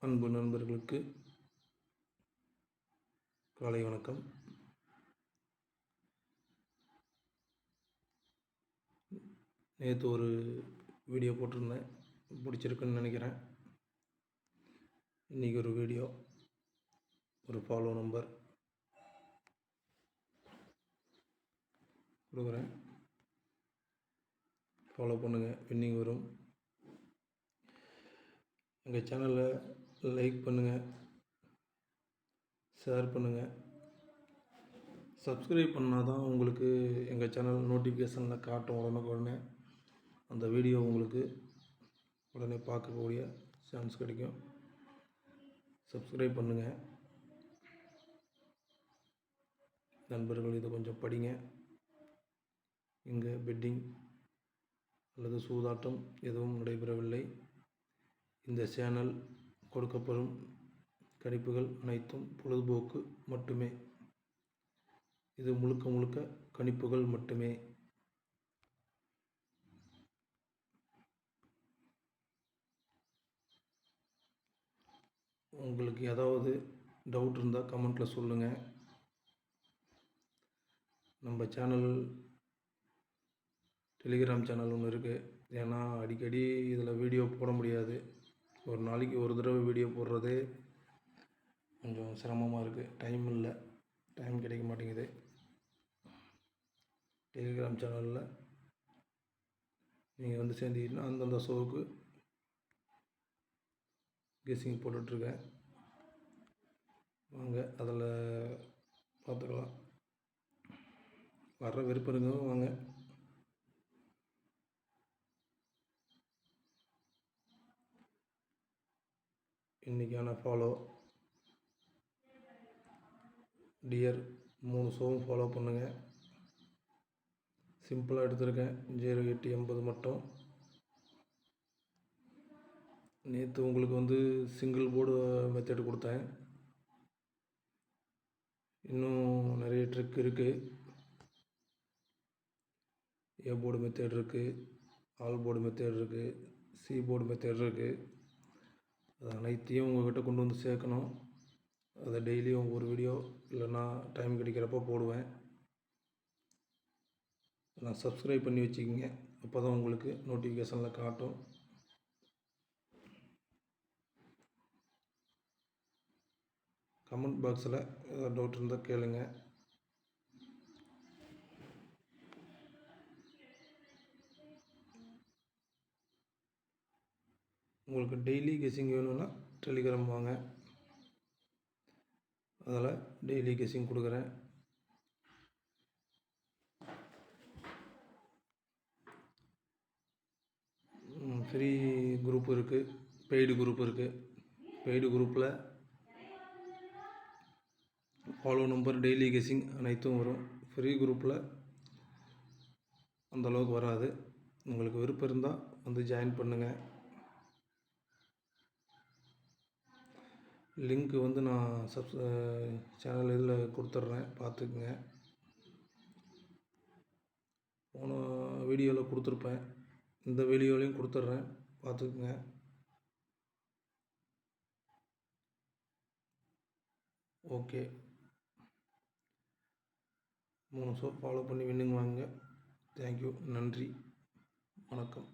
அன்பு நண்பர்களுக்கு காலை வணக்கம். நேற்று ஒரு வீடியோ போட்டிருந்தேன், பிடிச்சிருக்குன்னு நினைக்கிறேன். இன்றைக்கி ஒரு வீடியோ, ஒரு ஃபாலோ நம்பர் கொடுக்குறேன். ஃபாலோ பண்ணுங்கள், வின்னிங் வரும். எங்கள் சேனலை லைக் பண்ணுங்கள், ஷேர் பண்ணுங்கள். சப்ஸ்கிரைப் பண்ணால் தான் உங்களுக்கு எங்கள் சேனல் நோட்டிஃபிகேஷனில் காட்டும். உடனே அந்த வீடியோ உங்களுக்கு உடனே பார்க்கக்கூடிய சான்ஸ் கிடைக்கும். சப்ஸ்கிரைப் பண்ணுங்கள் நண்பர்கள். இதை கொஞ்சம் படிங்க. இங்கே பெட்டிங் அல்லது சூதாட்டம் எதுவும் நடைபெறவில்லை. இந்த சேனல் கொடுக்கப்படும் கணிப்புகள் அனைத்தும் பொழுதுபோக்கு மட்டுமே. இது முழுக்க கணிப்புகள் மட்டுமே. உங்களுக்கு ஏதாவது டவுட் இருந்தால் கமெண்ட்டில் சொல்லுங்கள். நம்ம சேனல் டெலிகிராம் சேனல் ஒன்று இருக்குது. ஏன்னா அடிக்கடி இதில் வீடியோ போட முடியாது. ஒரு நாளைக்கு ஒரு தடவை வீடியோ போடுறதே கொஞ்சம் சிரமமாக இருக்குது. டைம் கிடைக்க மாட்டேங்குது. டெலிகிராம் சேனலில் நீங்கள் வந்து சேர்ந்தீங்கன்னா அந்தந்த ஷோவுக்கு கெஸ்ஸிங் போட்டுட்ருக்கேன். வாங்க, அதில் பார்த்துக்கலாம். வர்ற விருப்பம் இருக்கவங்க வாங்க. இன்றைக்கான ஃபாலோ டியர் 3 ஷோவும் ஃபாலோ பண்ணுங்கள். சிம்பிளாக எடுத்திருக்கேன். 0880 மட்டும். நேற்று உங்களுக்கு வந்து சிங்கிள் போர்டு மெத்தட் கொடுத்தேன். இன்னும் நிறைய ட்ரிக் இருக்குது. ஏ போர்டு மெத்தட் இருக்குது, ஆல் போர்டு மெத்தட் இருக்குது, சி போர்டு மெத்தட் இருக்குது. அது அனைத்தையும் உங்கள்கிட்ட கொண்டு வந்து சேர்க்கணும். அதை டெய்லியும் ஒரு வீடியோ இல்லைன்னா டைம் கிடைக்கிறப்போ போடுவேன். நான் சப்ஸ்கிரைப் பண்ணி வச்சுக்கிங்க. அப்போ தான் உங்களுக்கு நோட்டிஃபிகேஷனில் காட்டும். கமெண்ட் பாக்ஸில் ஏதாவது டவுட் இருந்தால் கேளுங்க. உங்களுக்கு டெய்லி கெஸ்ஸிங் வேணும்னா டெலிகிராம் வாங்க. அதில் டெய்லி கெஸ்ஸிங் கொடுக்குறேன். ஃப்ரீ குரூப் இருக்குது, பெய்டு குரூப் இருக்குது. பெய்டு குரூப்பில் ஃபாலோ நம்பர், டெய்லி கெஸ்ஸிங் அனைத்தும் வரும். ஃப்ரீ குரூப்பில் அந்தளவுக்கு வராது. உங்களுக்கு விருப்பம் இருந்தால் வந்து ஜாயின் பண்ணுங்கள். லிங்க்கு வந்து நான் சேனல் இதில் கொடுத்துட்றேன், பார்த்துக்குங்க. போன வீடியோவில் கொடுத்துருப்பேன், இந்த வீடியோலையும் கொடுத்துட்றேன், பார்த்துக்குங்க. ஓகே, 3 ஷோ ஃபாலோ பண்ணி வின்னிங் வாங்க. தேங்க்யூ, நன்றி, வணக்கம்.